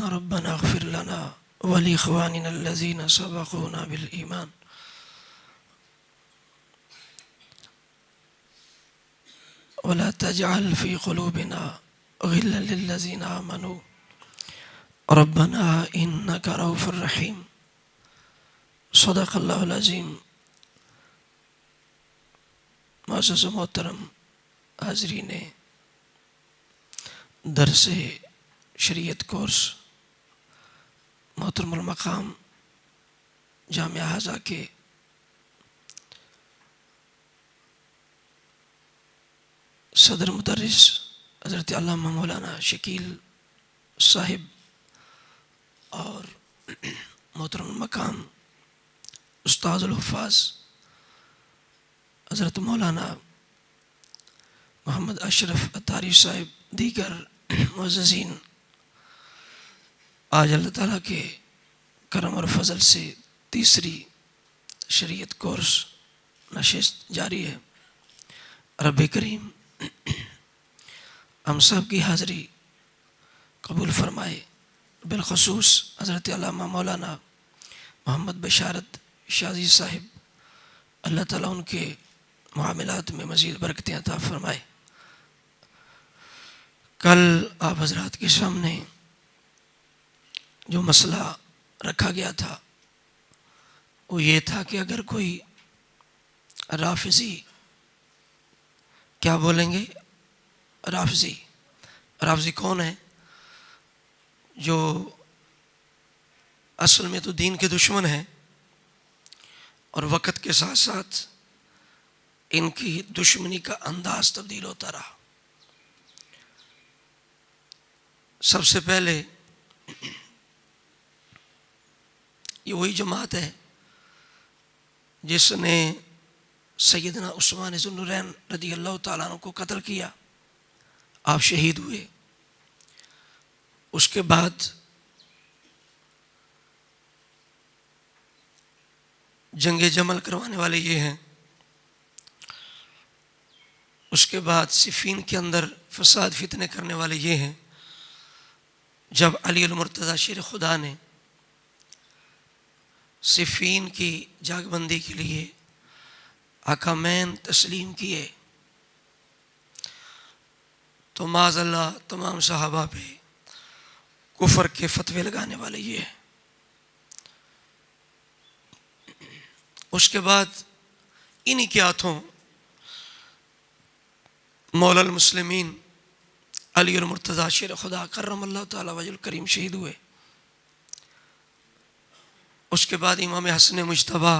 ربنا اغفر لنا ولإخواننا الذين سبقونا بالإيمان ولا تجعل في قلوبنا غلا للذين آمنوا ربنا إنك رؤوف رحيم صدق اللہ العظیم. معزز و محترم حاضرین درس شریعت کورس، محترم المقام جامعہ حاضہ کے صدر مدرس حضرت علامہ مولانا شکیل صاحب اور محترم المقام استاذ الحفاظ حضرت مولانا محمد اشرف اتاری صاحب، دیگر معززین، آج اللہ تعالیٰ کے کرم اور فضل سے تیسری شریعت کورس نشست جاری ہے. رب کریم ہم سب کی حاضری قبول فرمائے، بالخصوص حضرت علامہ مولانا محمد بشارت شازی صاحب، اللہ تعالیٰ ان کے معاملات میں مزید برکتیں عطا فرمائے. کل آپ حضرات کے سامنے جو مسئلہ رکھا گیا تھا وہ یہ تھا کہ اگر کوئی رافضی، کیا بولیں گے، رافضی کون ہے؟ جو اصل میں تو دین کے دشمن ہیں اور وقت کے ساتھ ساتھ ان کی دشمنی کا انداز تبدیل ہوتا رہا. سب سے پہلے یہ وہی جماعت ہے جس نے سیدنا عثمان ذو النورین رضی اللہ تعالیٰ عنہ کو قتل کیا، آپ شہید ہوئے. اس کے بعد جنگ جمل کروانے والے یہ ہیں. اس کے بعد صفین کے اندر فساد فتنے کرنے والے یہ ہیں. جب علی المرتضی شیر خدا نے صفین کی جاگ بندی کے لیے حکمین تسلیم کیے تو معاذ اللہ تمام صحابہ پہ کفر کے فتوے لگانے والے یہ ہیں. اس کے بعد انہی کے ہاتھوں مولا المسلمین علی المرتضی شیر خدا کرم اللہ تعالی وجہ الکریم شہید ہوئے. اس کے بعد امام حسن مجتبیٰ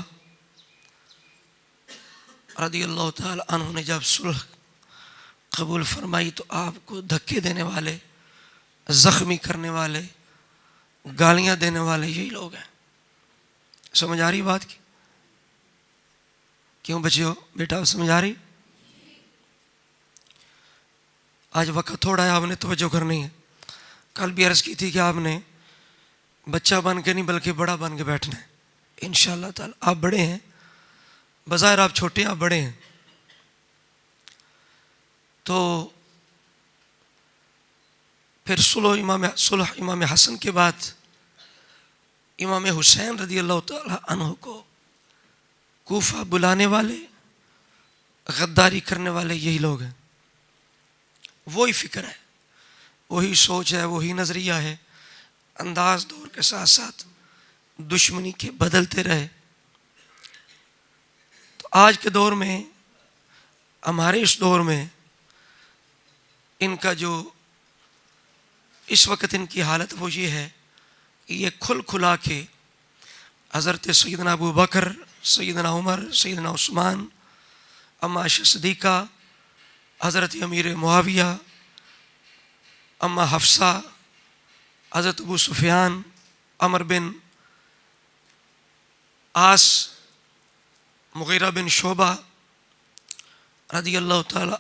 رضی اللہ تعالی عنہ نے جب صلح قبول فرمائی تو آپ کو دھکے دینے والے، زخمی کرنے والے، گالیاں دینے والے یہی لوگ ہیں. سمجھ آ رہی بات کی؟ کیوں بچیو بیٹا سمجھ آ رہی؟ آج وقت تھوڑا ہے، آپ نے توجہ کرنی ہے. کل بھی عرض کی تھی کہ آپ نے بچہ بن کے نہیں بلکہ بڑا بن کے بیٹھنا ہے انشاءاللہ تعالی. آپ بڑے ہیں، بظاہر آپ چھوٹے ہیں، آپ بڑے ہیں. تو پھر صلح امام حسن کے بعد امام حسین رضی اللہ تعالی عنہ کو کوفہ بلانے والے، غداری کرنے والے یہی لوگ ہیں. وہی فکر ہے، وہی سوچ ہے، وہی نظریہ ہے. انداز دور کے ساتھ ساتھ دشمنی کے بدلتے رہے. تو آج کے دور میں، ہمارے اس دور میں، ان کا جو اس وقت ان کی حالت وہ یہ ہے کہ یہ کھل کھلا کے حضرت سیدنا ابو بکر، سیدنا عمر، سیدنا عثمان، اما عائشہ صدیقہ، حضرت امیر معاویہ، اما حفصہ، حضرت ابو سفیان، عمر بن عاص، مغیرہ بن شعبہ رضی اللہ تعالی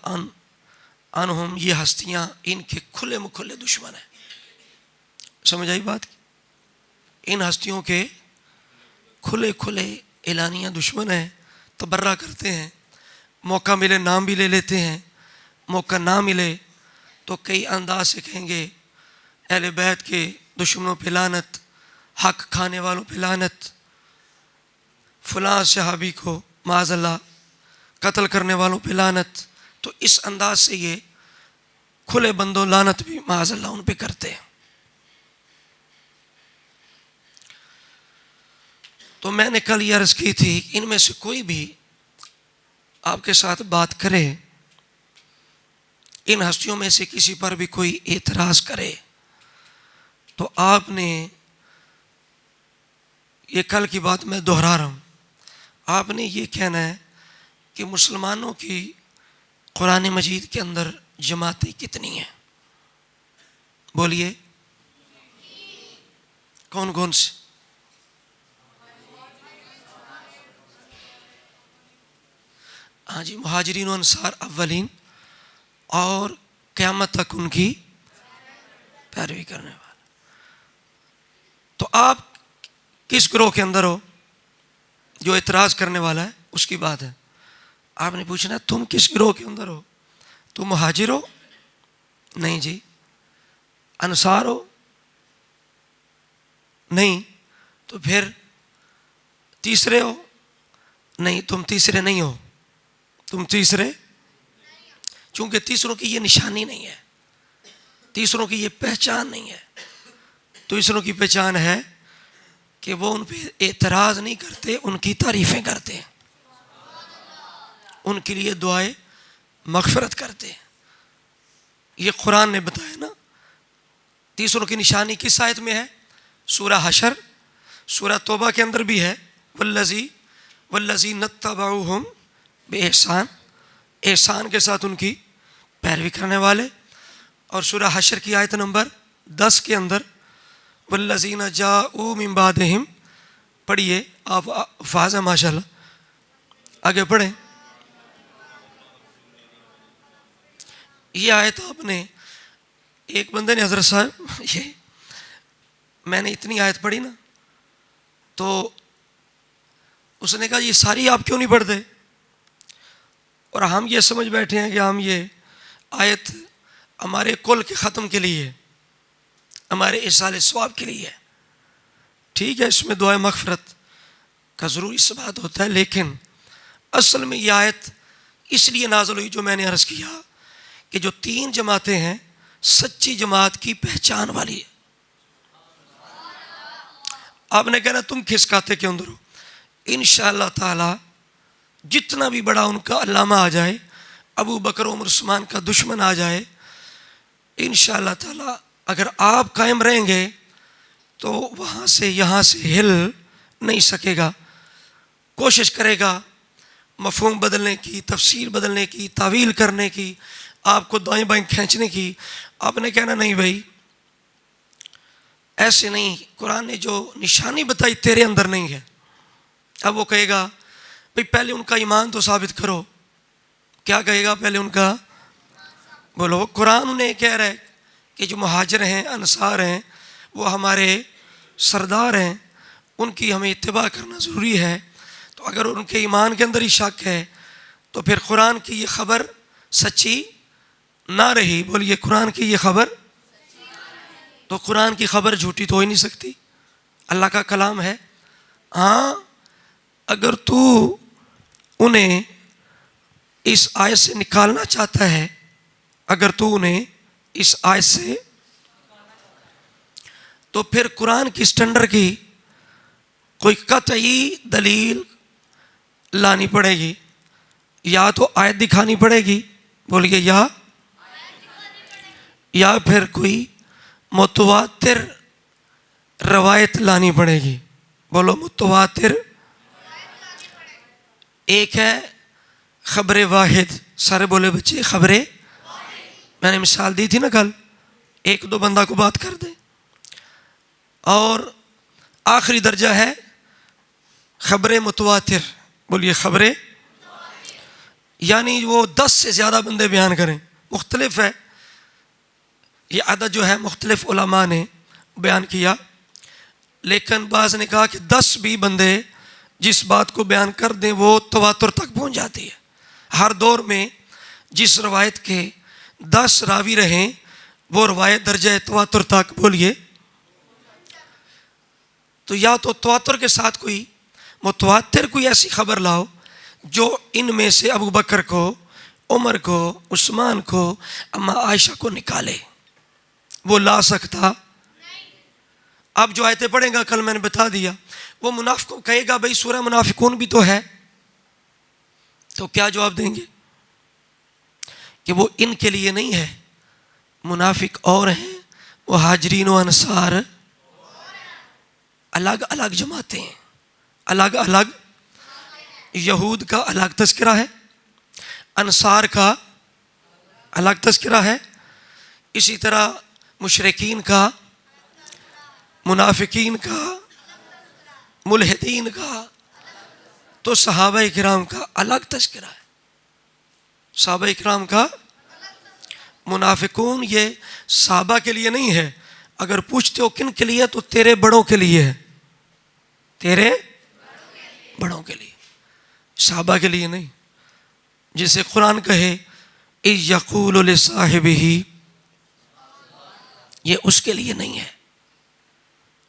عنہم، یہ ہستیاں ان کے کھلے مکھلے دشمن ہیں. سمجھ آئی بات کی؟ ان ہستیوں کے کھلے کھلے اعلانیہ دشمن ہیں. تبرہ کرتے ہیں، موقع ملے نام بھی لے لیتے ہیں، موقع نہ ملے تو کئی انداز سے کہیں گے اہل بیت کے دشمنوں پہ لعنت، حق کھانے والوں پہ لعنت، فلاں صحابی کو معاذ اللہ قتل کرنے والوں پہ لعنت. تو اس انداز سے یہ کھلے بندوں لعنت بھی معاذ اللہ ان پہ کرتے ہیں. تو میں نے کل یہ عرض کی تھی کہ ان میں سے کوئی بھی آپ کے ساتھ بات کرے، ان ہستیوں میں سے کسی پر بھی کوئی اعتراض کرے، تو آپ نے یہ کل کی بات میں دہرا رہا ہوں، آپ نے یہ کہنا ہے کہ مسلمانوں کی قرآن مجید کے اندر جماعتیں کتنی ہیں؟ بولیے کون کون سے؟ ہاں جی، مہاجرین و انصار اولین اور قیامت تک ان کی پیروی کرنے والا. تو آپ کس گروہ کے اندر ہو؟ جو اعتراض کرنے والا ہے اس کی بات ہے. آپ نے پوچھنا تم کس گروہ کے اندر ہو؟ تم مہاجر ہو؟ نہیں جی. انصار ہو؟ نہیں. تو پھر تیسرے ہو؟ نہیں، تم تیسرے نہیں ہو. تم تیسرے، چونکہ تیسروں کی یہ نشانی نہیں ہے، تیسروں کی یہ پہچان نہیں ہے. تیسروں کی پہچان ہے کہ وہ ان پہ اعتراض نہیں کرتے، ان کی تعریفیں کرتے ہیں، ان کے لیے دعائیں مغفرت کرتے ہیں. یہ قرآن نے بتایا نا. تیسروں کی نشانی کس آیت میں ہے؟ سورہ حشر، سورہ توبہ کے اندر بھی ہے، والذین اتبعوہم بإحسان، احسان کے ساتھ ان کی پیروی کرنے والے. اور سورہ حشر کی آیت نمبر 10 کے اندر والذین جاءوا من بعدہم، پڑھیے آپ فاض ہے ماشاءاللہ، آگے پڑھیں. یہ آیت آپ نے، ایک بندے نے حضرت صاحب یہ میں نے اتنی آیت پڑھی نا تو اس نے کہا یہ ساری آپ کیوں نہیں پڑھتے؟ اور ہم یہ سمجھ بیٹھے ہیں کہ ہم یہ آیت ہمارے کل کے ختم کے لیے، ہمارے ایصال ثواب کے لیے. ٹھیک ہے، اس میں دعائے مغفرت کا ضروری ثبات ہوتا ہے، لیکن اصل میں یہ آیت اس لیے نازل ہوئی جو میں نے عرض کیا کہ جو 3 جماعتیں ہیں سچی جماعت کی پہچان والی ہے. آپ نے کہنا تم کس کاتے کے اندر ہو؟ انشاءاللہ تعالی جتنا بھی بڑا ان کا علامہ آ جائے، ابو بکر عمر عثمان کا دشمن آ جائے، انشاءاللہ تعالی اگر آپ قائم رہیں گے تو وہاں سے یہاں سے ہل نہیں سکے گا. کوشش کرے گا مفہوم بدلنے کی، تفسیر بدلنے کی، تعویل کرنے کی، آپ کو دائیں بائیں کھینچنے کی. آپ نے کہنا نہیں بھائی ایسے نہیں، قرآن نے جو نشانی بتائی تیرے اندر نہیں ہے. اب وہ کہے گا بھئی پہلے ان کا ایمان تو ثابت کرو. کیا کہے گا؟ پہلے ان کا بولو. قرآن انہیں کہہ رہا ہے کہ جو مہاجر ہیں، انصار ہیں، وہ ہمارے سردار ہیں، ان کی ہمیں اتباع کرنا ضروری ہے. تو اگر ان کے ایمان کے اندر ہی شک ہے تو پھر قرآن کی یہ خبر سچی نہ رہی. بولیے قرآن کی یہ خبر، تو قرآن کی خبر جھوٹی تو ہو ہی نہیں سکتی، اللہ کا کلام ہے. ہاں اگر تو انہیں اس آیت سے نکالنا چاہتا ہے، اگر تو انہیں اس آیت سے، تو پھر قرآن کی سٹینڈر کی کوئی قطعی دلیل لانی پڑے گی، یا تو آیت دکھانی پڑے گی، بولیے یا پھر کوئی متواتر روایت لانی پڑے گی. بولو متواتر. ایک ہے خبر واحد، سارے بولے بچے خبر، میں نے مثال دی تھی نا کل، 1-2 بندہ کو بات کر دیں. اور آخری درجہ ہے خبر متواتر. بولیے خبر، یعنی وہ 10 سے زیادہ بندے بیان کریں. مختلف ہے یہ عدد جو ہے، مختلف علماء نے بیان کیا، لیکن بعض نے کہا کہ 10 بھی بندے جس بات کو بیان کر دیں وہ تواتر تک پہنچ جاتی ہے. ہر دور میں جس روایت کے 10 راوی رہیں وہ روایت درجہ تواتر تک بولیے تو یا تو تواتر کے ساتھ کوئی متواتر کوئی ایسی خبر لاؤ جو ان میں سے ابو بکر کو، عمر کو، عثمان کو، اما عائشہ کو نکالے. وہ لا سکتا. اب جو آیتیں پڑھیں گا کل میں نے بتا دیا، وہ منافقوں کہے گا بھئی سورہ منافقون بھی تو ہے، تو کیا جواب دیں گے؟ کہ وہ ان کے لیے نہیں ہے. منافق اور ہیں، مہاجرین و انصار الگ الگ جماعتیں ہیں، الگ الگ. یہود کا الگ تذکرہ ہے، انصار کا الگ تذکرہ ہے، اسی طرح مشرکین کا، منافقین کا، ملحدین کا، تو صحابہ کرام کا الگ تذکرہ ہے. صحابہ کرام کا. منافقون یہ صحابہ کے لیے نہیں ہے. اگر پوچھتے ہو کن کے لیے تو تیرے بڑوں کے لیے ہے، تیرے بڑوں کے لیے، صحابہ کے لیے نہیں. جسے قرآن کہے اِذْ یَقُولُ لِصَاحِبِهِ، یہ اس کے لیے نہیں ہے.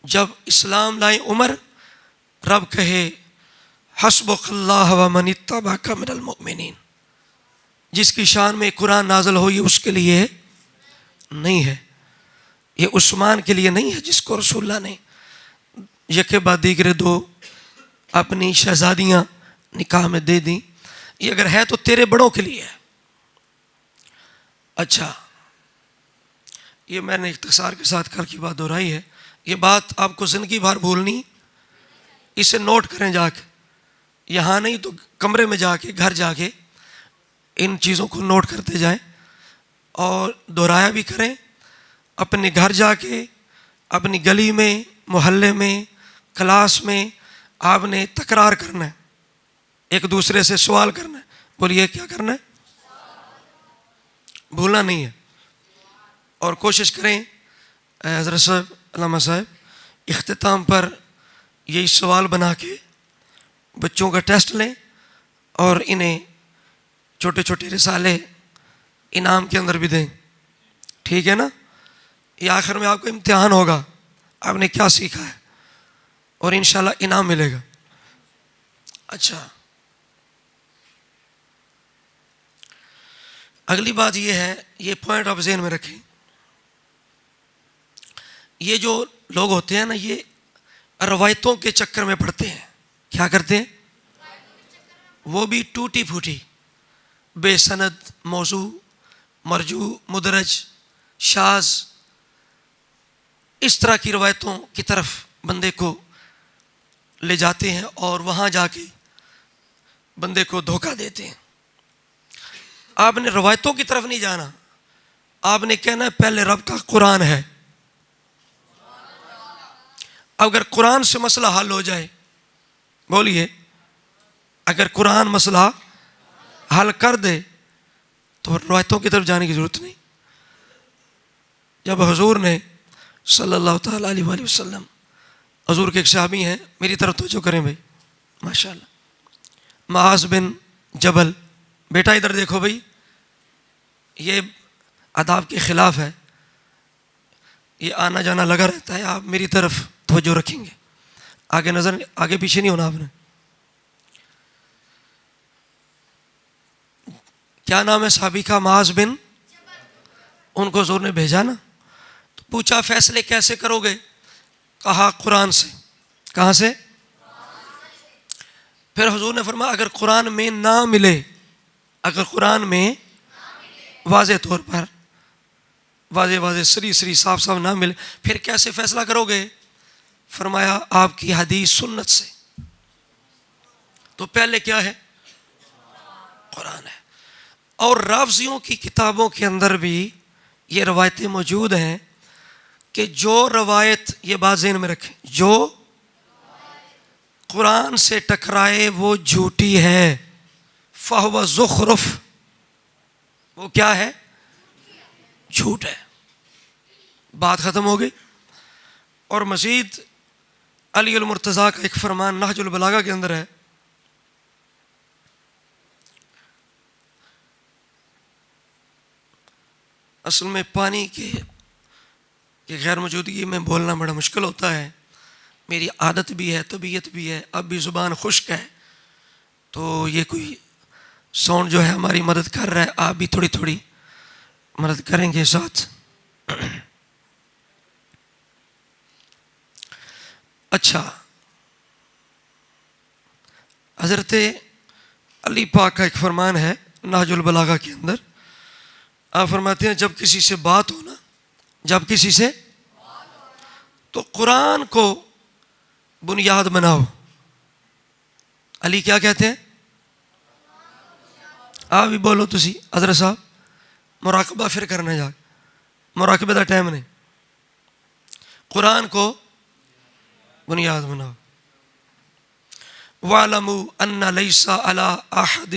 جب اسلام لائے عمر، رب کہے حسبک اللہ ومن اتبعک من المؤمنین، جس کی شان میں قرآن نازل ہو یہ اس کے لیے نہیں ہے. یہ عثمان کے لیے نہیں ہے جس کو رسول اللہ نے یکے بعد دیگرے دو اپنی شہزادیاں نکاح میں دے دیں. یہ اگر ہے تو تیرے بڑوں کے لیے ہے. اچھا، یہ میں نے اختصار کے ساتھ کل کی بات دہرائی ہے. یہ بات آپ کو زندگی بھر بھولنی، اسے نوٹ کریں جا کے، یہاں نہیں تو کمرے میں جا کے، گھر جا کے ان چیزوں کو نوٹ کرتے جائیں اور دہرایا بھی کریں. اپنے گھر جا کے، اپنی گلی میں، محلے میں، کلاس میں آپ نے تکرار کرنا ہے، ایک دوسرے سے سوال کرنا ہے. بولیے کیا کرنا ہے؟ بھولنا نہیں ہے. اور کوشش کریں حضرت صاحب، علامہ صاحب، اختتام پر یہی سوال بنا کے بچوں کا ٹیسٹ لیں اور انہیں چھوٹے چھوٹے رسالے انعام کے اندر بھی دیں. ٹھیک ہے نا؟ یہ آخر میں آپ کو امتحان ہوگا، آپ نے کیا سیکھا ہے، اور انشاءاللہ انعام ملے گا. اچھا، اگلی بات یہ ہے، یہ پوائنٹ آپ ذہن میں رکھیں. یہ جو لوگ ہوتے ہیں نا، یہ روایتوں کے چکر میں پڑتے ہیں. کیا کرتے ہیں؟ وہ بھی ٹوٹی پھوٹی، بے سند، موضوع، مرجوع، مدرج، شاذ، اس طرح کی روایتوں کی طرف بندے کو لے جاتے ہیں اور وہاں جا کے بندے کو دھوکہ دیتے ہیں. آپ نے روایتوں کی طرف نہیں جانا، آپ نے کہنا ہے پہلے رب کا قرآن ہے. اگر قرآن سے مسئلہ حل ہو جائے، بولیے، اگر قرآن مسئلہ حل کر دے تو روایتوں کی طرف جانے کی ضرورت نہیں. جب حضور نے صلی اللہ تعالیٰ علیہ وآلہ وسلم، حضور کے ایک صحابی ہیں، میری طرف توجہ کریں بھائی، ماشاءاللہ، معاذ بن جبل، بیٹا ادھر دیکھو بھائی، یہ آداب کے خلاف ہے، یہ آنا جانا لگا رہتا ہے، آپ میری طرف توجہ رکھیں گے، آگے نظر، آگے پیچھے نہیں ہونا آپ نے. کیا نام ہے صحابی کا؟ معاذ بن. ان کو حضور نے بھیجا نا، تو پوچھا فیصلے کیسے کرو گے؟ کہا قرآن سے. کہاں سے؟ پھر حضور نے فرمایا اگر قرآن میں نہ ملے، اگر قرآن میں واضح طور پر، واضح سری صاف صاف نہ ملے، پھر کیسے فیصلہ کرو گے؟ فرمایا آپ کی حدیث سنت سے. تو پہلے کیا ہے؟ قرآن ہے. اور رافضیوں کی کتابوں کے اندر بھی یہ روایتیں موجود ہیں کہ جو روایت، یہ بات ذہن میں رکھیں، جو قرآن سے ٹکرائے وہ جھوٹی ہے. فَهُوَ زُخْرُفٌ، وہ کیا ہے؟ جھوٹ ہے. بات ختم ہو گئی. اور مزید علی المرتضیٰ کا ایک فرمان نہج البلاغہ کے اندر ہے، اصل میں پانی کے کہ غیر موجودگی میں بولنا بڑا مشکل ہوتا ہے، میری عادت بھی ہے، طبیعت بھی ہے، اب بھی زبان خشک ہے، تو یہ کوئی ساؤنڈ جو ہے ہماری مدد کر رہا ہے، آپ بھی تھوڑی تھوڑی مدد کریں گے ساتھ. اچھا، حضرت علی پاک کا ایک فرمان ہے نہج البلاغہ کے اندر. آپ فرماتے ہیں جب کسی سے بات ہو نا، جب کسی سے تو قرآن کو بنیاد بناؤ. علی کیا کہتے ہیں؟ آپ بھی بولو تسی حضرت صاحب. مراقبہ پھر کرنا جا، مراقبے کا ٹائم نہیں. قرآن کو بنیاد بناؤ. وَاعْلَمُوا أَنَّ لَيْسَ عَلَىٰ أَحَدٍ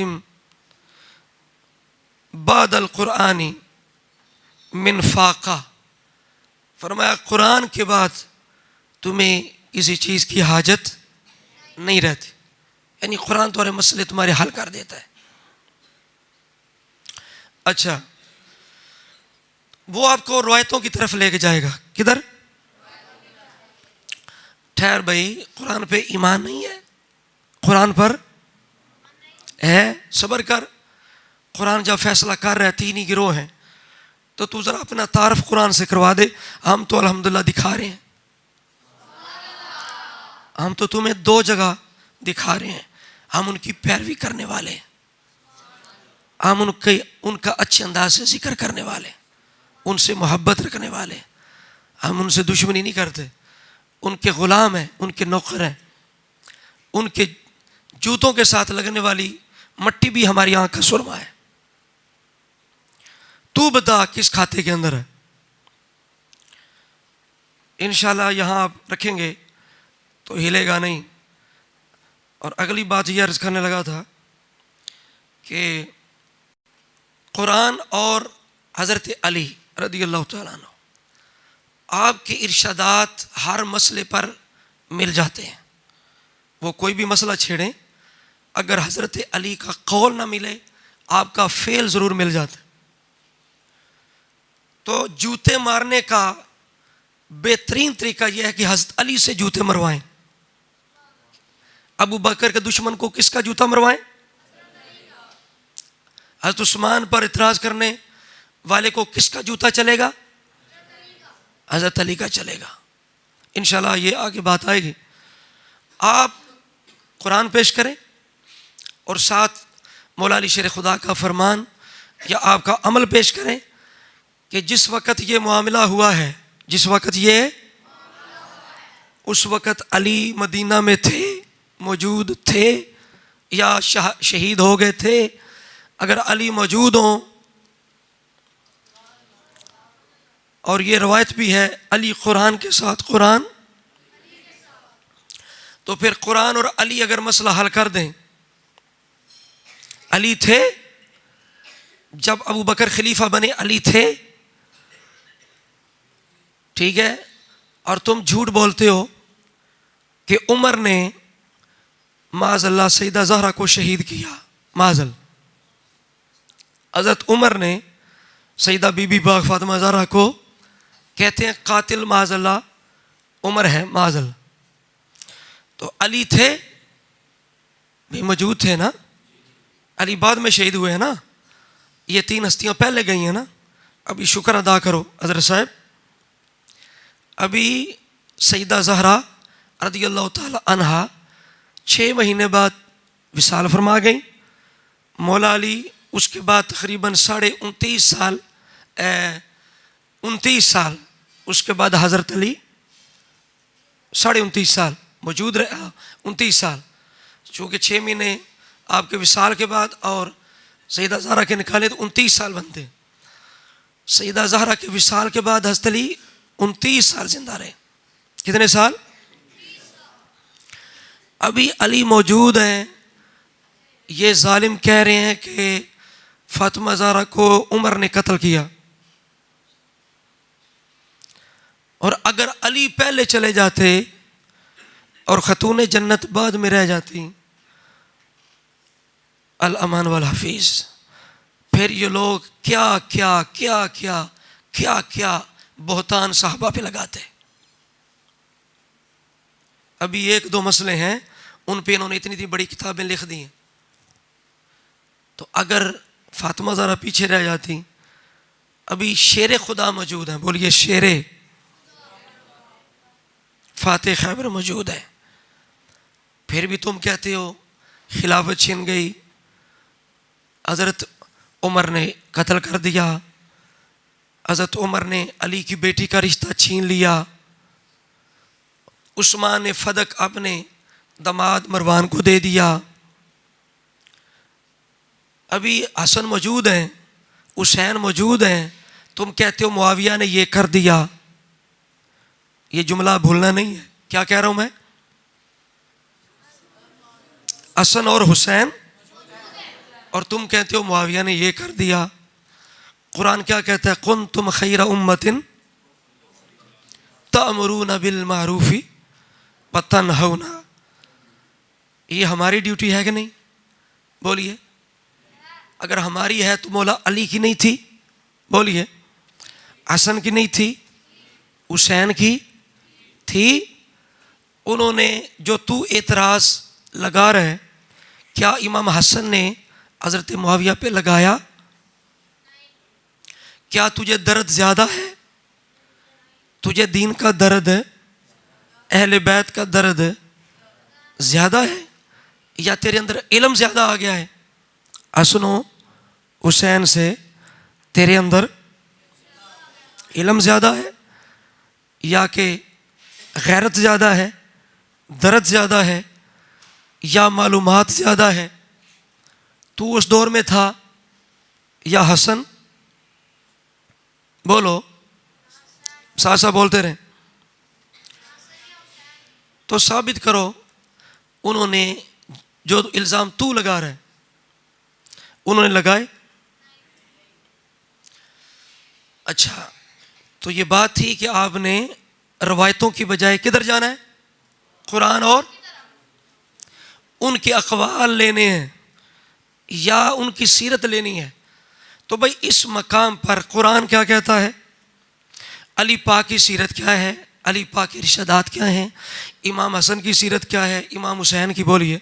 بعد القرآن من فاقہ. فرمایا قرآن کے بعد تمہیں کسی چیز کی حاجت نہیں رہتی، یعنی قرآن تمہارے مسئلے تمہارے حل کر دیتا ہے. اچھا، وہ آپ کو روایتوں کی طرف لے کے جائے گا. کدھر؟ ٹھہر بھائی، قرآن پہ ایمان نہیں ہے، قرآن پر ہے، صبر کر. قرآن جب فیصلہ کر رہا ہے، تین ہی گروہ ہیں، تو ذرا اپنا تعارف قرآن سے کروا دے. ہم تو الحمدللہ دکھا رہے ہیں، ہم تو تمہیں 2 جگہ دکھا رہے ہیں. ہم ان کی پیروی کرنے والے ہیں، ہم ان کا اچھے انداز سے ذکر کرنے والے، ان سے محبت رکھنے والے. ہم ان سے دشمنی نہیں کرتے، ان کے غلام ہیں، ان کے نوکر ہیں. ان کے جوتوں کے ساتھ لگنے والی مٹی بھی ہماری آنکھ کا سرما ہے. تو بتا کس کھاتے کے اندر ہے. انشاءاللہ یہاں آپ رکھیں گے تو ہلے گا نہیں. اور اگلی بات یہ عرض کرنے لگا تھا کہ قرآن اور حضرت علی رضی اللہ تعالیٰ عنہ، آپ کے ارشادات ہر مسئلے پر مل جاتے ہیں. وہ کوئی بھی مسئلہ چھیڑیں، اگر حضرت علی کا قول نہ ملے آپ کا فعل ضرور مل جاتا ہے. تو جوتے مارنے کا بہترین طریقہ یہ ہے کہ حضرت علی سے جوتے مروائیں. ابو بکر کے دشمن کو کس کا جوتا مروائیں؟ حضرت عثمان پر اعتراض کرنے والے کو کس کا جوتا چلے گا؟ حضرت علی کا چلے گا. انشاءاللہ یہ آگے بات آئے گی. آپ قرآن پیش کریں اور ساتھ مولا علی شیر خدا کا فرمان یا آپ کا عمل پیش کریں کہ جس وقت یہ معاملہ ہوا ہے، جس وقت یہ، اس وقت علی مدینہ میں تھے، موجود تھے، یا شہید ہو گئے تھے. اگر علی موجود ہوں، اور یہ روایت بھی ہے علی قرآن کے ساتھ قرآن، تو پھر قرآن اور علی اگر مسئلہ حل کر دیں. علی تھے جب ابو بکر خلیفہ بنے، علی تھے، ٹھیک ہے. اور تم جھوٹ بولتے ہو کہ عمر نے معاذ اللہ سیدہ زہرا کو شہید کیا. معاذ اللہ، حضرت عمر نے سیدہ بی بی پاک فاطمہ زہرا کو کہتے ہیں قاتل معاذ اللہ عمر ہے، معاذ اللہ. تو علی تھے بھی، موجود تھے نا. علی بعد میں شہید ہوئے ہیں نا. یہ 3 ہستیاں پہلے گئی ہیں نا. ابھی شکر ادا کرو حضرت صاحب. ابھی سیدہ زہرا رضی اللہ تعالی عنہا 6 مہینے بعد وصال فرما گئیں. مولا علی اس کے بعد تقریباً 29.5 سال 29 سال اس کے بعد حضرت علی 29.5 سال موجود رہا. 29 سال، چونکہ 6 مہینے آپ کے وصال کے بعد اور سیدہ زہرا کے نکالے تو 29 سال بنتے. سیدہ زہرا کے وصال کے بعد حضرت علی 29 سال زندہ رہے. کتنے سال؟ ابھی علی موجود ہیں. یہ ظالم کہہ رہے ہیں کہ فاطمہ زہرا کو عمر نے قتل کیا. اور اگر علی پہلے چلے جاتے اور خاتون جنت بعد میں رہ جاتی، الامان والحفیظ، پھر یہ لوگ کیا کیا کیا کیا کیا کیا بہتان صحابہ پہ لگاتے. ابھی ایک دو مسئلے ہیں ان پہ انہوں نے اتنی بڑی کتابیں لکھ دی ہیں. تو اگر فاطمہ ذرا پیچھے رہ جاتی. ابھی شیر خدا موجود ہیں, بولیے شیر فاتح خیبر موجود ہے, پھر بھی تم کہتے ہو خلافت چھن گئی, حضرت عمر نے قتل کر دیا, حضرت عمر نے علی کی بیٹی کا رشتہ چھین لیا, عثمان نے فدق اپنے داماد مروان کو دے دیا. ابھی حسن موجود ہیں, حسین موجود ہیں, تم کہتے ہو معاویہ نے یہ کر دیا. یہ جملہ بھولنا نہیں ہے. کیا کہہ رہا ہوں میں؟ حسن اور حسین, اور تم کہتے ہو معاویہ نے یہ کر دیا. قرآن کیا کہتا ہے؟ کنتم خیر امۃ تأمرون بالمعروف وتنہون. یہ ہماری ڈیوٹی ہے کہ نہیں؟ بولیے. اگر ہماری ہے تو مولا علی کی نہیں تھی؟ بولیے. حسن کی نہیں تھی؟ حسین کی تھی. انہوں نے جو تو اعتراض لگا رہے, کیا امام حسن نے حضرت معاویہ پہ لگایا؟ کیا تجھے درد زیادہ ہے؟ تجھے دین کا درد ہے, اہل بیت کا درد زیادہ ہے, یا تیرے اندر علم زیادہ آ گیا ہے؟ حسن و حسین سے تیرے اندر علم زیادہ ہے, یا کہ غیرت زیادہ ہے, درد زیادہ ہے, یا معلومات زیادہ ہے؟ تو اس دور میں تھا یا حسن؟ بولو, ساسا بولتے رہیں. تو ثابت کرو انہوں نے جو الزام تو لگا رہے انہوں نے لگائے. اچھا, تو یہ بات تھی کہ آپ نے روایتوں کی بجائے کدھر جانا ہے؟ قرآن اور ان کے اقوال لینے ہیں یا ان کی سیرت لینی ہے. تو بھائی اس مقام پر قرآن کیا کہتا ہے؟ علی پاک کی سیرت کیا ہے؟ علی پاک کی ارشادات کیا ہیں؟ امام حسن کی سیرت کیا ہے؟ امام حسین کی بولیے.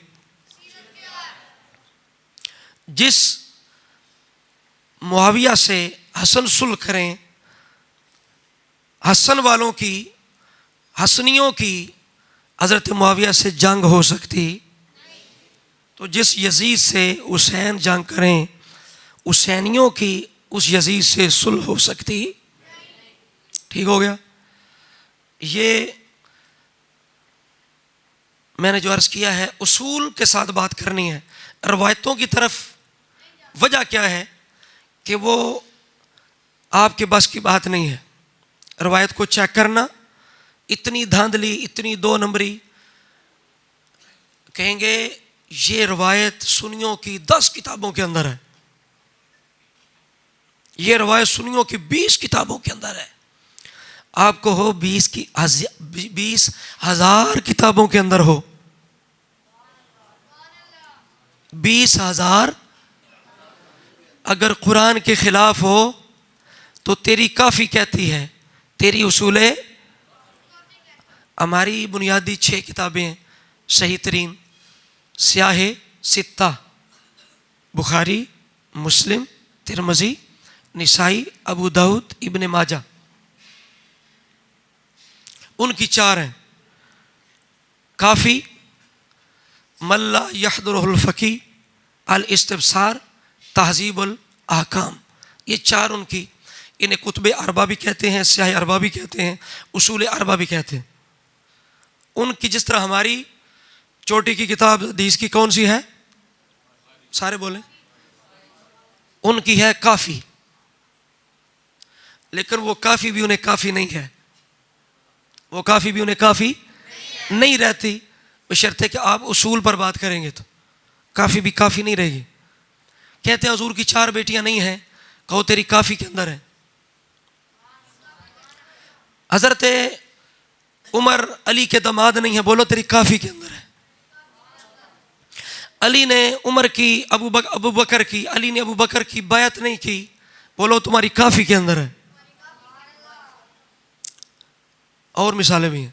جس معاویہ سے حسن صلح کریں, حسن والوں کی, حسنیوں کی حضرت معاویہ سے جنگ ہو سکتی, تو جس یزید سے حسین جنگ کریں, حسینیوں کی اس یزید سے صلح ہو سکتی؟ ٹھیک ہو گیا. یہ میں نے جو عرض کیا ہے اصول کے ساتھ بات کرنی ہے. روایتوں کی طرف وجہ کیا ہے کہ وہ آپ کے بس کی بات نہیں ہے. روایت کو چیک کرنا, اتنی دھاندلی, اتنی دو نمبری, کہیں گے یہ روایت سنیوں کی 10 کتابوں کے اندر ہے, یہ روایت سنیوں کی 20 کتابوں کے اندر ہے. آپ کو ہو 20,000 کتابوں کے اندر ہو, 20,000 اگر قرآن کے خلاف ہو تو تیری کافی کہتی ہے, تیری اصول. ہماری بنیادی 6 کتابیں صحیح ترین, سیاہ ستہ, بخاری, مسلم, ترمذی, نسائی, ابو داؤد, ابن ماجہ, ان کی 4 ہیں. کافی, ملا یحضرہ الفقی, الاستبصار, تہذیب الاحکام, یہ 4 ان کی. انہیں کتب اربع بھی کہتے ہیں, سیاہ اربع بھی کہتے ہیں, اصول اربع بھی کہتے ہیں. ان کی جس طرح ہماری چوٹی کی کتاب حدیث کی کون سی ہے؟ سارے بولیں. ان کی ہے کافی, لیکن وہ کافی بھی انہیں کافی نہیں ہے, وہ کافی بھی انہیں کافی نہیں رہتی, بشرطے کہ آپ اصول پر بات کریں گے تو کافی بھی کافی نہیں رہے گی. کہتے ہیں حضور کی 4 بیٹیاں نہیں ہیں, کہو تیری کافی کے اندر ہے. حضرت عمر علی کے داماد نہیں ہیں, بولو تیری کافی کے اندر ہے. علی نے عمر کی, ابو بکر کی, علی نے ابو بکر کی بیعت نہیں کی, بولو تمہاری کافی کے اندر ہے. اور مثالیں بھی ہیں.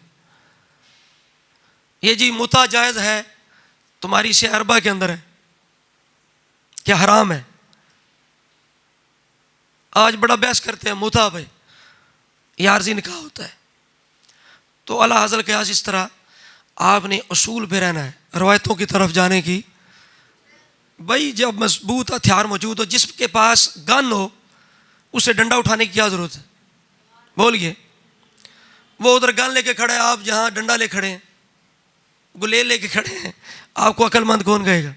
یہ جی متع جائز ہے تمہاری سے اربع کے اندر ہے کیا حرام ہے؟ آج بڑا بحث کرتے ہیں متع پہ، یہ عارضی نکاح ہوتا ہے. تو اعلیٰ حضرت قیاس اس طرح آپ نے اصول پہ رہنا ہے، روایتوں کی طرف جانے کی. بھائی جب مضبوط ہتھیار موجود ہو، جس کے پاس گن ہو اسے ڈنڈا اٹھانے کی کیا ضرورت ہے؟ بولیے. وہ ادھر گن لے کے کھڑے ہیں، آپ جہاں ڈنڈا لے کھڑے ہیں، گلیل لے کے کھڑے ہیں، آپ کو عقل مند کون کہے گا؟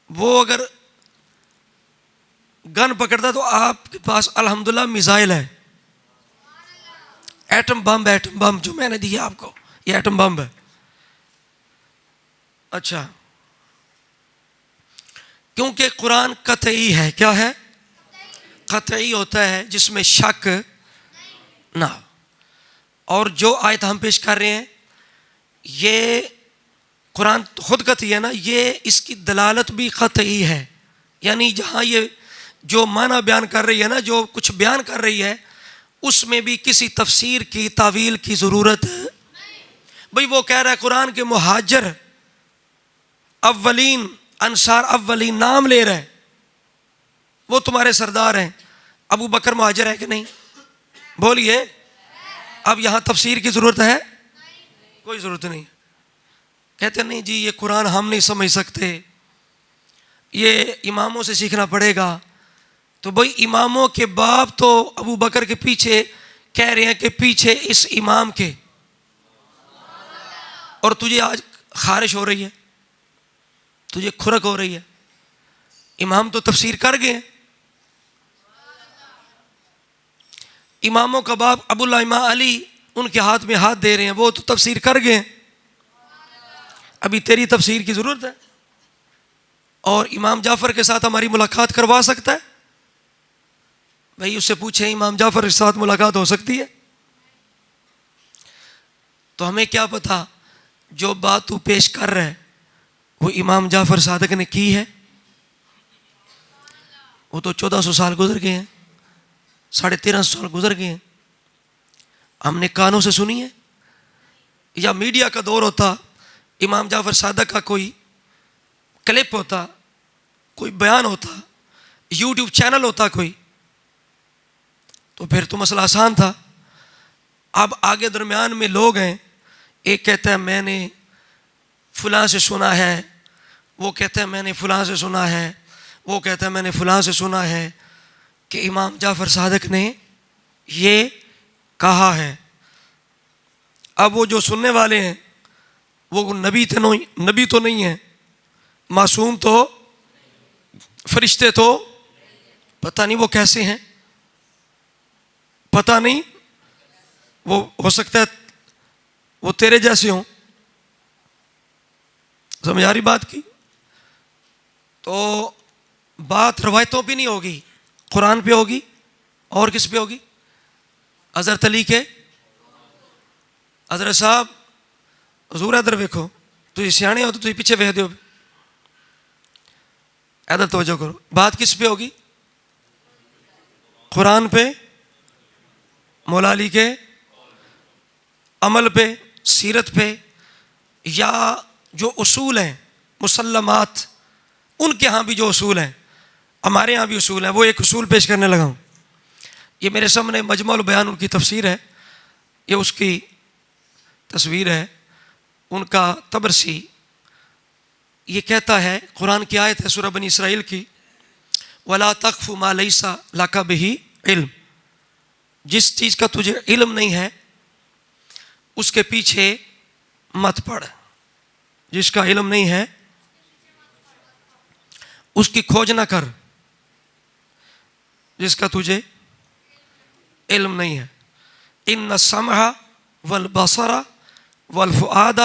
وہ اگر گن پکڑتا تو آپ کے پاس الحمدللہ میزائل ہے، ایٹم بم جو میں نے دیا آپ کو، یہ ایٹم بم ہے. اچھا، کیونکہ قرآن قطعی ہے. کیا ہے؟ قطعی ہوتا ہے جس میں شک نہ. اور جو آیت ہم پیش کر رہے ہیں یہ قرآن خود قطعی ہے نا، یہ اس کی دلالت بھی قطعی ہے. یعنی جہاں یہ جو معنی بیان کر رہی ہے نا، جو کچھ بیان کر رہی ہے، اس میں بھی کسی تفسیر کی تعویل کی ضرورت. بھئی وہ کہہ رہا ہے قرآن کے مہاجر اولین انصار اولین نام لے رہے ہیں، وہ تمہارے سردار ہیں. ابو بکر مہاجر ہے کہ نہیں؟ بولیے. اب یہاں تفسیر کی ضرورت ہے؟ کوئی ضرورت نہیں. کہتے نہیں جی یہ قرآن ہم نہیں سمجھ سکتے، یہ اماموں سے سیکھنا پڑے گا. تو بھئی اماموں کے باپ تو ابو بکر کے پیچھے کہہ رہے ہیں کہ پیچھے اس امام کے، اور تجھے آج خارش ہو رہی ہے، تجھے کھرک ہو رہی ہے. امام تو تفسیر کر گئے ہیں. اماموں کا باپ ابو اللہ امام علی ان کے ہاتھ میں ہاتھ دے رہے ہیں، وہ تو تفسیر کر گئے ہیں. ابھی تیری تفسیر کی ضرورت ہے. اور امام جعفر کے ساتھ ہماری ملاقات کروا سکتا ہے؟ بھائی اس سے پوچھیں امام جعفر کے ساتھ ملاقات ہو سکتی ہے؟ تو ہمیں کیا پتا جو بات تو پیش کر رہا ہے وہ امام جعفر صادق نے کی ہے؟ وہ تو 1400 سال گزر گئے ہیں، 1350 سال گزر گئے ہیں. ہم نے کانوں سے سنی ہے؟ یا میڈیا کا دور ہوتا، امام جعفر صادق کا کوئی کلپ ہوتا، کوئی بیان ہوتا، یوٹیوب چینل ہوتا کوئی، تو پھر تو مسئلہ آسان تھا. اب آگے درمیان میں لوگ ہیں، ایک کہتا ہے میں نے فلاں سے سنا ہے، وہ کہتا ہے میں نے فلاں سے سنا ہے، وہ کہتا ہے میں نے فلاں سے سنا ہے کہ امام جعفر صادق نے یہ کہا ہے. اب وہ جو سننے والے ہیں وہ نبی تو نہیں ہیں، معصوم تو، فرشتے تو، پتہ نہیں وہ کیسے ہیں، پتہ نہیں، وہ ہو سکتا ہے وہ تیرے جیسے ہوں. سمجھ آ رہی بات کی؟ تو بات روایتوں پہ نہیں ہوگی، قرآن پہ ہوگی. اور کس پہ ہوگی؟ حضرت علی کے. حضرت صاحب حضور ادھر ویکھو، تھی سیانے ہو تو تھی پیچھے ویکھ دیو، ادھر توجہ کرو. بات کس پہ ہوگی؟ قرآن پہ، مولا علی کے عمل پہ، سیرت پہ، یا جو اصول ہیں مسلمات، ان کے ہاں بھی جو اصول ہیں، ہمارے ہاں بھی اصول ہیں. وہ ایک اصول پیش کرنے لگا ہوں. یہ میرے سامنے مجمع البیان ان کی تفسیر ہے، یہ اس کی تصویر ہے. ان کا تبرسی یہ کہتا ہے، قرآن کی آیت ہے سورہ بنی اسرائیل کی، وَلَا تَقْفُ مَا لَيْسَ لَكَ بِهِ علم، جس چیز کا تجھے علم نہیں ہے اس کے پیچھے مت پڑ. جس کا علم نہیں ہے اس کی کھوج نہ کر، جس کا تجھے علم نہیں ہے. ان السمع والبصر والفؤاد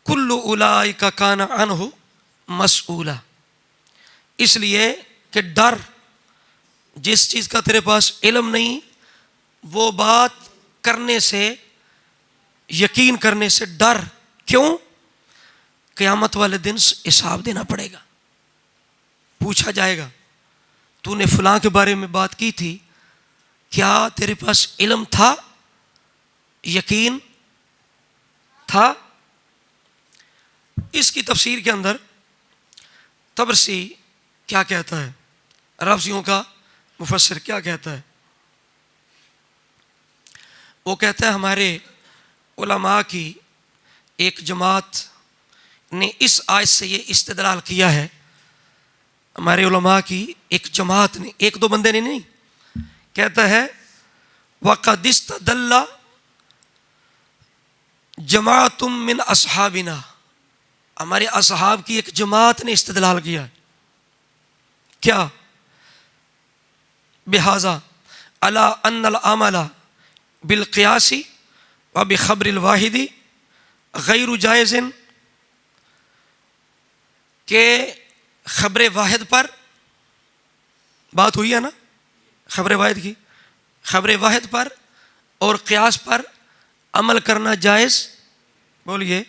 کل اولئک کان عنہ مسئولا. اس لیے کہ ڈر، جس چیز کا تیرے پاس علم نہیں، وہ بات کرنے سے، یقین کرنے سے ڈر. کیوں؟ قیامت والے دن حساب دینا پڑے گا، پوچھا جائے گا تو نے فلاں کے بارے میں بات کی تھی، کیا تیرے پاس علم تھا؟ یقین تھا. اس کی تفسیر کے اندر طبرسی کیا کہتا ہے, رافضیوں کا مفسر کیا کہتا ہے؟ وہ کہتا ہے ہمارے علماء کی ایک جماعت نے اس آیت سے یہ استدلال کیا ہے. ہمارے علماء کی ایک جماعت نے, ایک دو بندے نے نہیں, کہتا ہے وَقَدْ اسْتَدَلَّ جَمَاعَةٌ مِّنْ أَصْحَابِنَا, ہمارے اصحاب کی ایک جماعت نے استدلال کیا. کیا؟ بِهَذَا عَلَىٰ أَنَّ الْعَمَلَ بِالْقِيَاسِ وَبِخَبْرِ الْوَاحِدِ غَيْرُ جَائِزٍ, کہ خبر واحد پر بات ہوئی ہے نا, خبر واحد کی, خبر واحد پر اور قیاس پر عمل کرنا جائز. بولیے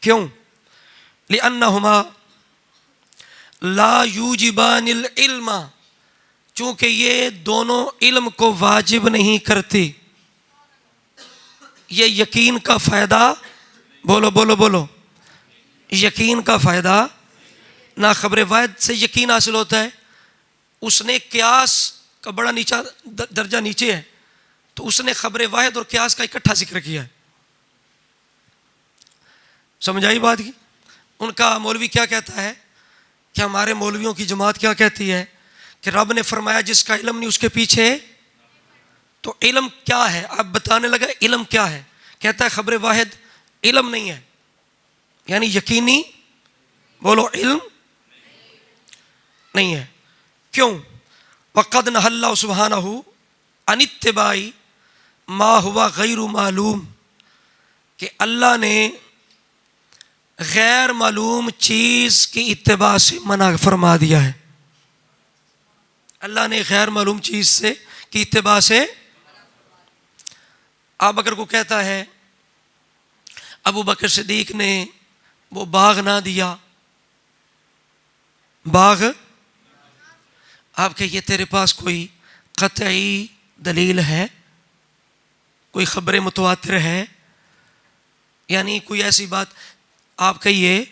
کیوں؟ لِأَنَّهُمَا لَا يُوجِبَانِ الْعِلْمَ, چونکہ یہ دونوں علم کو واجب نہیں کرتی. یہ یقین کا فائدہ, بولو بولو بولو, یقین کا فائدہ نہ خبر واحد سے یقین حاصل ہوتا ہے. اس نے قیاس کا بڑا نیچا درجہ نیچے ہے, تو اس نے خبر واحد اور قیاس کا اکٹھا ذکر کیا ہے. سمجھائی بات کی؟ ان کا مولوی کیا کہتا ہے کہ ہمارے مولویوں کی جماعت کیا کہتی ہے کہ رب نے فرمایا جس کا علم نہیں اس کے پیچھے. تو علم کیا ہے؟ آپ بتانے لگا علم کیا ہے. کہتا ہے خبر واحد علم نہیں ہے, یعنی یقینی, بولو, علم نہیں ہے. کیوں؟ وَقَدْ نَهَى اللَّهُ سُبْحَانَهُ عَنِ اتِّبَاعِ مَا هُوَ غَيْرُ مَعْلُومٍ, کہ اللہ نے غیر معلوم چیز کی اتباع سے منع فرما دیا ہے. اللہ نے غیر معلوم چیز سے کی اتباع سے. آپ اگر کو کہتا ہے ابو بکر صدیق نے وہ باغ نہ دیا, باغ, آپ کہیے تیرے پاس کوئی قطعی دلیل ہے, کوئی خبر متواتر ہے, یعنی کوئی ایسی بات. آپ کہیے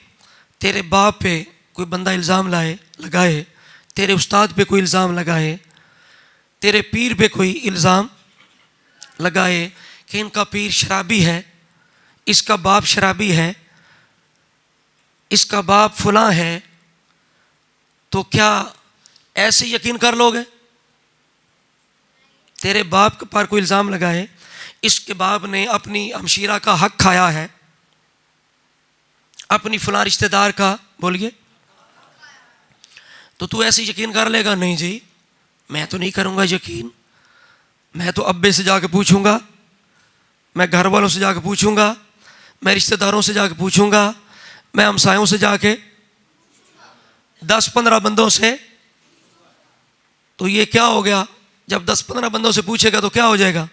تیرے باپ پہ کوئی بندہ الزام لگائے, تیرے استاد پہ کوئی الزام لگائے, تیرے پیر پہ کوئی الزام لگائے کہ ان کا پیر شرابی ہے, اس کا باپ شرابی ہے, اس کا باپ فلاں ہے, تو کیا ایسے یقین کر لو گے؟ تیرے باپ پر کوئی الزام لگائے, اس کے باپ نے اپنی ہمشیرہ کا حق کھایا ہے, اپنی فلاں رشتہ دار کا, بولیے, تو ایسے یقین کر لے گا؟ نہیں جی, میں تو نہیں کروں گا یقین, میں تو ابے سے جا کے پوچھوں گا, میں گھر والوں سے جا کے پوچھوں گا, میں رشتہ داروں سے جا کے پوچھوں گا, میں ہمسایوں سے جا کے 10-15 بندوں سے. تو یہ کیا ہو گیا؟ جب 10-15 بندوں سے پوچھے گا تو کیا ہو جائے گا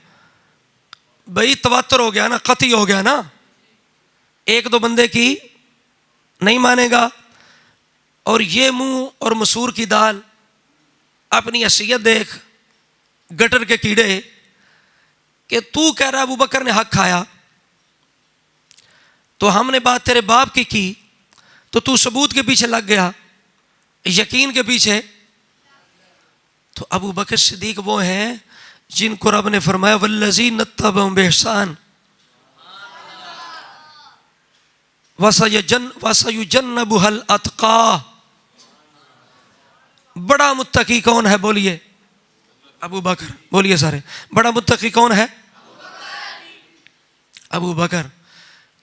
بھائی؟ تواتر ہو گیا نا, قطعی ہو گیا نا. ایک دو بندے کی نہیں مانے گا. اور یہ منہ اور مسور کی دال, اپنی حیثیت دیکھ, گٹر کے کیڑے, کہ تو کہہ رہا ابو بکر نے حق کھایا, تو ہم نے بات تیرے باپ کی تو ثبوت کے پیچھے لگ گیا, یقین کے پیچھے. تو ابو بکر صدیق وہ ہیں جن کو رب نے فرمایا والذین اتبعوہم بإحسان وَسَيُجَنَّبُهَا الْأَتْقَى. بڑا متقی کون ہے؟ بولیے ابو بکر. بولیے سارے, بڑا متقی کون ہے؟ ابو بکر.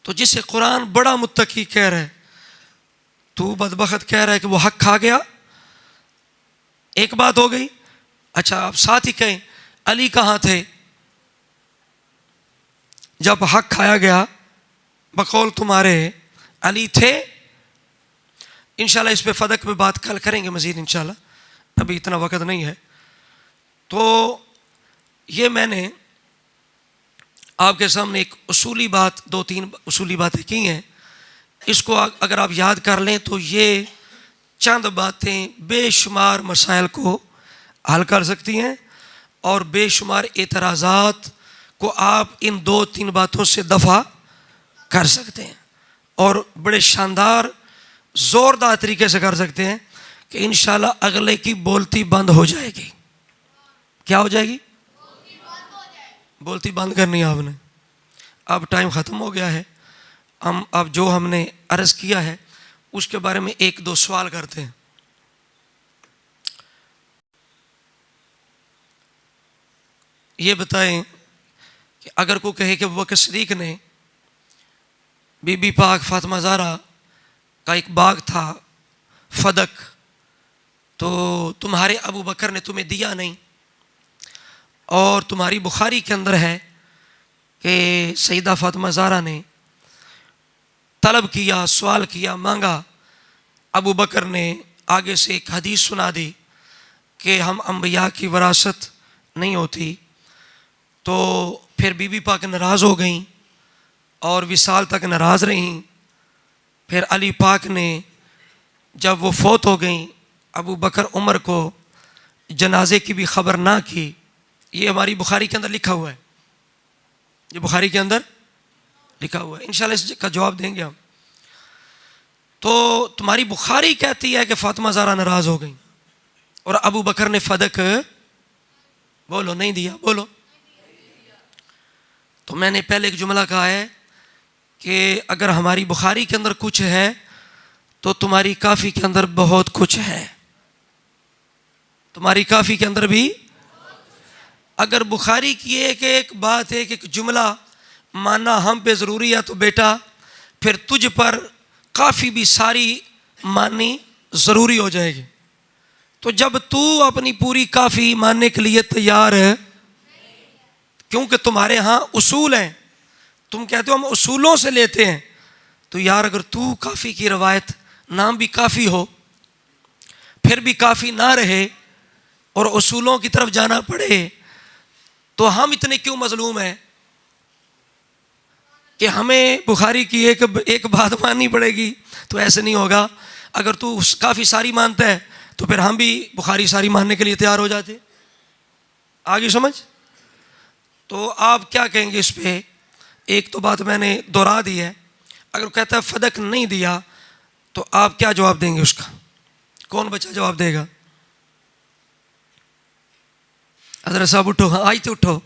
تو جسے قرآن بڑا متقی کہہ رہا ہے, تو بدبخت کہہ رہا ہے کہ وہ حق کھا گیا. ایک بات ہو گئی. اچھا آپ ساتھ ہی کہیں علی کہاں تھے جب حق کھایا گیا؟ بقول تمہارے علی تھے. انشاءاللہ اس پہ فدق پہ بات کل کریں گے مزید انشاءاللہ, ابھی اتنا وقت نہیں ہے. تو یہ میں نے آپ کے سامنے ایک اصولی بات, 2-3 اصولی باتیں کی ہیں. اس کو اگر آپ یاد کر لیں تو یہ چند باتیں بے شمار مسائل کو حل کر سکتی ہیں, اور بے شمار اعتراضات کو آپ ان 2-3 باتوں سے دفع کر سکتے ہیں، اور بڑے شاندار زوردار طریقے سے کر سکتے ہیں کہ انشاءاللہ اگلے کی بولتی بند ہو جائے گی. کیا ہو جائے گی؟ بولتی بند کرنی ہے آپ نے. اب ٹائم ختم ہو گیا ہے. اب جو ہم نے عرض کیا ہے اس کے بارے میں 1-2 سوال کرتے ہیں. یہ بتائیں کہ اگر کوئی کہے کہ ابوبکر صدیق نے بی بی پاک فاطمہ زہرا کا ایک باغ تھا فدق، تو تمہارے ابو بکر نے تمہیں دیا نہیں، اور تمہاری بخاری کے اندر ہے کہ سیدہ فاطمہ زہرا نے طلب کیا، سوال کیا، مانگا، ابو بکر نے آگے سے ایک حدیث سنا دی کہ ہم انبیاء کی وراثت نہیں ہوتی. تو پھر بی بی پاک ناراض ہو گئیں اور وصال تک ناراض رہیں. پھر علی پاک نے جب وہ فوت ہو گئیں ابو بکر عمر کو جنازے کی بھی خبر نہ کی. یہ ہماری بخاری کے اندر لکھا ہوا ہے، یہ بخاری کے اندر لکھا ہوا ہے. انشاءاللہ اس کا جواب دیں گے ہم. تو تمہاری بخاری کہتی ہے کہ فاطمہ زہرا ناراض ہو گئیں اور ابو بکر نے فدق بولو نہیں دیا، بولو. تو میں نے پہلے ایک جملہ کہا ہے کہ اگر ہماری بخاری کے اندر کچھ ہے تو تمہاری کافی کے اندر بہت کچھ ہے. تمہاری کافی کے اندر بھی اگر بخاری کی ایک بات ہے کہ ایک جملہ ماننا ہم پہ ضروری ہے تو بیٹا پھر تجھ پر کافی بھی ساری ماننی ضروری ہو جائے گی. تو جب تو اپنی پوری کافی ماننے کے لیے تیار ہے، کیونکہ تمہارے ہاں اصول ہیں، تم کہتے ہو ہم اصولوں سے لیتے ہیں، تو یار اگر تو کافی کی روایت نام بھی کافی ہو پھر بھی کافی نہ رہے اور اصولوں کی طرف جانا پڑے تو ہم اتنے کیوں مظلوم ہیں کہ ہمیں بخاری کی ایک بات ماننی پڑے گی؟ تو ایسے نہیں ہوگا. اگر تو کافی ساری مانتا ہے تو پھر ہم بھی بخاری ساری ماننے کے لیے تیار ہو جاتے. آگے سمجھ؟ تو آپ کیا کہیں گے اس پہ؟ ایک تو بات میں نے دہرا دی ہے. اگر کہتا ہے فدق نہیں دیا تو آپ کیا جواب دیں گے اس کا؟ کون بچہ جواب دے گا؟ حضرت صاحب اٹھو. ہاں آج تو اٹھو.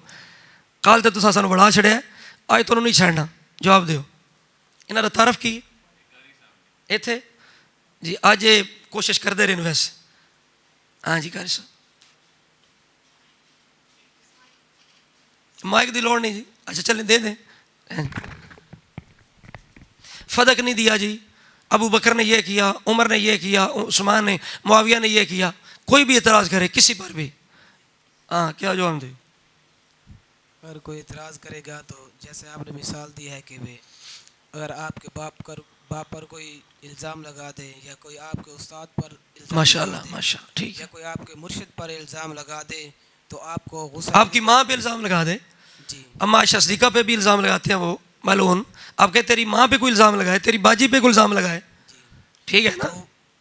کال تو تصا سانو بڑھا چھڑیا، آج تو نہیں چھڑنا. جواب دیو. انہاں نے تعارف کی ایتھے جی آج کوشش کر دے رہے ہیں ویسے. ہاں جی قاری صاحب مائک دی لوڑ نہیں جی. اچھا چلیں دے دیں. فدق نہیں دیا جی، ابو بکر نے یہ کیا، عمر نے یہ کیا، عثمان نے، معاویہ نے یہ کیا. کوئی بھی اعتراض کرے کسی پر بھی، ہاں کیا جواب دے؟ اگر کوئی اعتراض کرے گا تو جیسے آپ نے مثال دی ہے کہ اگر آپ کے باپ پر کوئی الزام لگا دے یا کوئی آپ کے استاد پر الزام ماشاء لگا اللہ دے ماشاء اللہ ٹھیک ہے. یا کوئی آپ کے مرشد پر الزام لگا دے تو آپ کو غصہ آپ کی ماں پہ الزام لگا دے. جی اما عائشہ صدیقہ پہ بھی الزام لگاتے ہیں وہ ملعون. آپ کہتے تیری ماں پہ کوئی الزام لگائے، تیری باجی پہ کوئی الزام لگائے، جی ٹھیک ہے نا؟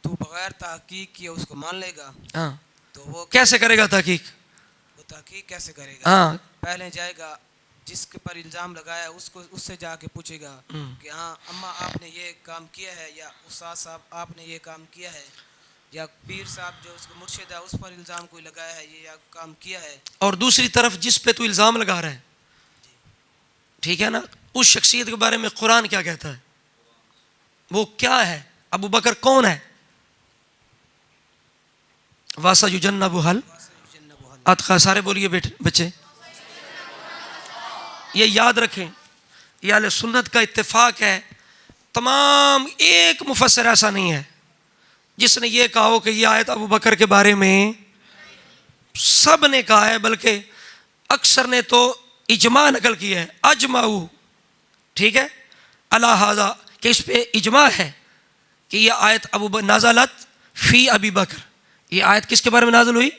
تو بغیر تحقیق کیے اس کو مان لے گا ہاں تو وہ کیسے کرے گا تحقیق؟ وہ تحقیق کیسے کرے گا؟ ہاں پہلے جائے گا جس کے پر الزام لگایا اس سے جا کے پوچھے گا کہ ہاں اماں آپ نے یہ کام کیا ہے، یا استاد صاحب آپ نے یہ کام کیا ہے، یا پیر صاحب جو اس کے مرشد ہے اس پر الزام کوئی لگایا ہے یہ کام کیا ہے. اور دوسری طرف جس پہ تو الزام لگا رہا ہے، ٹھیک ہے نا، اس شخصیت کے بارے میں قرآن کیا کہتا ہے؟ وہ کیا ہے؟ ابو بکر کون ہے؟ واسا یجنبھا الاتقی. سارے بولیے بیٹے بچے، یہ یاد رکھیں. یہ اہل سنت کا اتفاق ہے. تمام ایک مفسر ایسا نہیں ہے جس نے یہ کہا ہو کہ یہ آیت ابو بکر کے بارے میں. سب نے کہا ہے، بلکہ اکثر نے تو اجماع نقل کی ہے. اجمعو، ٹھیک ہے، علی ھذا، کہ اس پہ اجماع ہے کہ یہ آیت نازلت فی ابی بکر. یہ آیت کس کے بارے میں نازل ہوئی؟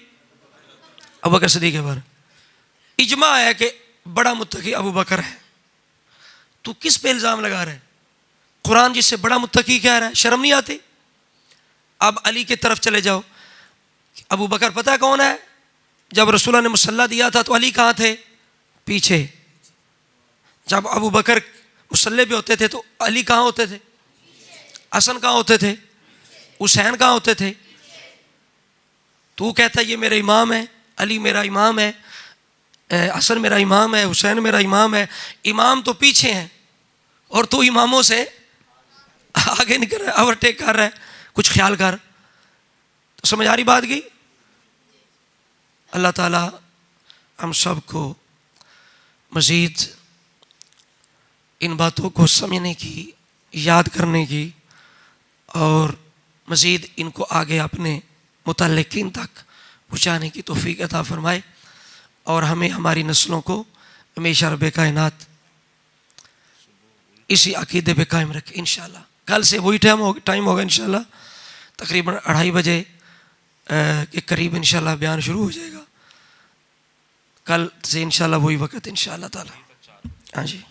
ابو بکر صدیق کے بارے میں. اجماع ہے کہ بڑا متقی ابو بکر ہے. تو کس پہ الزام لگا رہا ہے؟ قرآن جس سے بڑا متقی کہہ رہا ہے، شرم نہیں آتی؟ اب علی کی طرف چلے جاؤ. ابو بکر پتہ کون ہے؟ جب رسول اللہ نے مصلی دیا تھا تو علی کہاں تھے؟ پیچھے. جب ابو بکر مصلی پہ ہوتے تھے تو علی کہاں ہوتے تھے؟ حسن کہاں ہوتے تھے؟ حسین کہاں ہوتے تھے؟ تو کہتا ہے یہ میرا امام ہے، علی میرا امام ہے، حسن میرا امام ہے، حسین میرا امام ہے. امام تو پیچھے ہیں اور تو اماموں سے آگے نکل رہا ہے، اوورٹیک کر رہا ہے. کچھ خیال کر. تو سمجھ آ رہی بات کی؟ اللہ تعالیٰ ہم سب کو مزید ان باتوں کو سمجھنے کی، یاد کرنے کی اور مزید ان کو آگے اپنے متعلقین تک پہنچانے کی توفیق عطا فرمائے، اور ہمیں ہماری نسلوں کو ہمیشہ رب کائنات اسی عقیدے پہ قائم رکھے انشاءاللہ. کل سے وہی ٹائم ہوگا انشاءاللہ، تقریباً 2:30 بجے کے قریب انشاءاللہ بیان شروع ہو جائے گا. کل سے انشاءاللہ وہی وقت انشاءاللہ تعالی. ہاں جی.